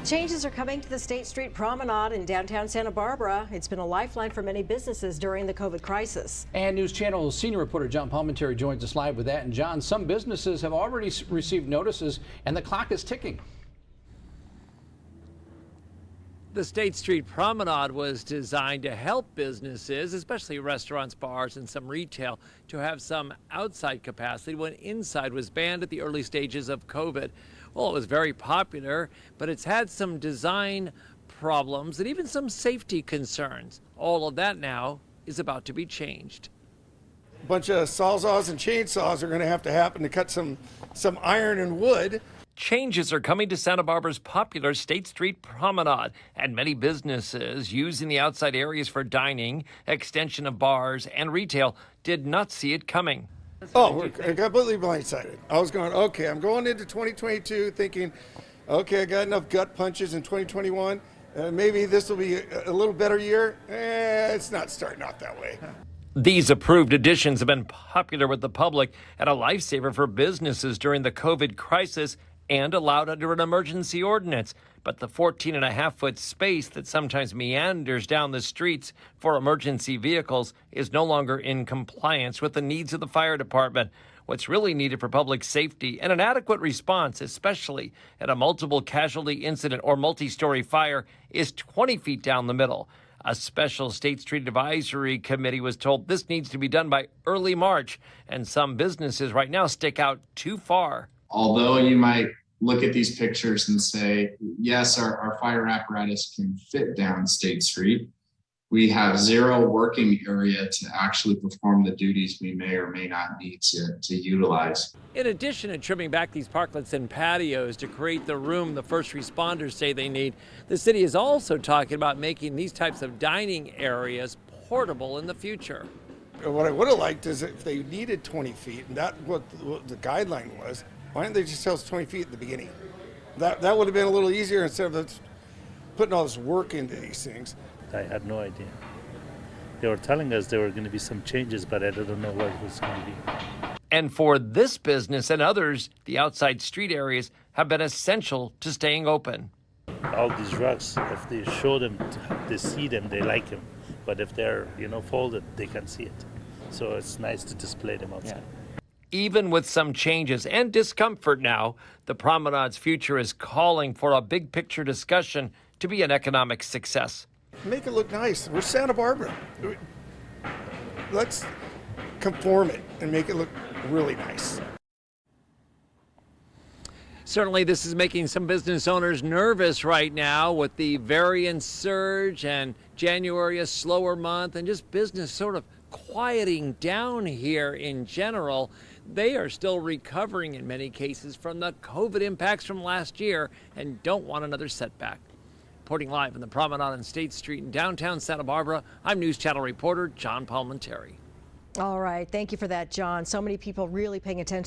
Changes are coming to the State Street Promenade in downtown Santa Barbara. It's been a lifeline for many businesses during the COVID crisis. And News Channel senior reporter John Palmentary joins us live with that. And John, some businesses have already received notices and the clock is ticking. The State Street Promenade was designed to help businesses, especially restaurants, bars, and some retail, to have some outside capacity when inside was banned at the early stages of COVID. Well, it was very popular, but it's had some design problems and even some safety concerns. All of that now is about to be changed. A bunch of sawzalls and chainsaws are going to happen to cut some iron and wood. Changes are coming to Santa Barbara's popular State Street Promenade, and many businesses using the outside areas for dining, extension of bars, and retail did not see it coming. Oh, we're completely blindsided. I was going, okay, I'm going into 2022 thinking, okay, I got enough gut punches in 2021. Maybe this will be a little better year. It's not starting out that way. These approved additions have been popular with the public and a lifesaver for businesses during the COVID crisis and allowed under an emergency ordinance. But the 14.5-foot space that sometimes meanders down the streets for emergency vehicles is no longer in compliance with the needs of the fire department. What's really needed for public safety and an adequate response, especially at a multiple casualty incident or multi-story fire, is 20 feet down the middle. A special State Street Advisory Committee was told this needs to be done by early March, and some businesses right now stick out too far. Although you might look at these pictures and say, yes, our fire apparatus can fit down State Street, we have zero working area to actually perform the duties we may or may not need to utilize. In addition to trimming back these parklets and patios to create the room the first responders say they need, the city is also talking about making these types of dining areas portable in the future. What I would have liked is if they needed 20 feet, and that's what the guideline was, why didn't they just tell us 20 feet at the beginning? That would have been a little easier instead of putting all this work into these things. I had no idea. They were telling us there were going to be some changes, but I don't know what it was going to be. And for this business and others, the outside street areas have been essential to staying open. All these rugs, if they show them, they see them, they like them. But if they're, folded, they can't see it. So it's nice to display them outside. Yeah. Even with some changes and discomfort now, the Promenade's future is calling for a big picture discussion to be an economic success. Make it look nice. We're Santa Barbara. Let's conform it and make it look really nice. Certainly, this is making some business owners nervous right now with the variant surge and January a slower month and just business sort of quieting down here in general. They are still recovering in many cases from the COVID impacts from last year and don't want another setback. Reporting live in the Promenade on State Street in downtown Santa Barbara, I'm News Channel reporter John Palmentary. All right. Thank you for that, John. So many people really paying attention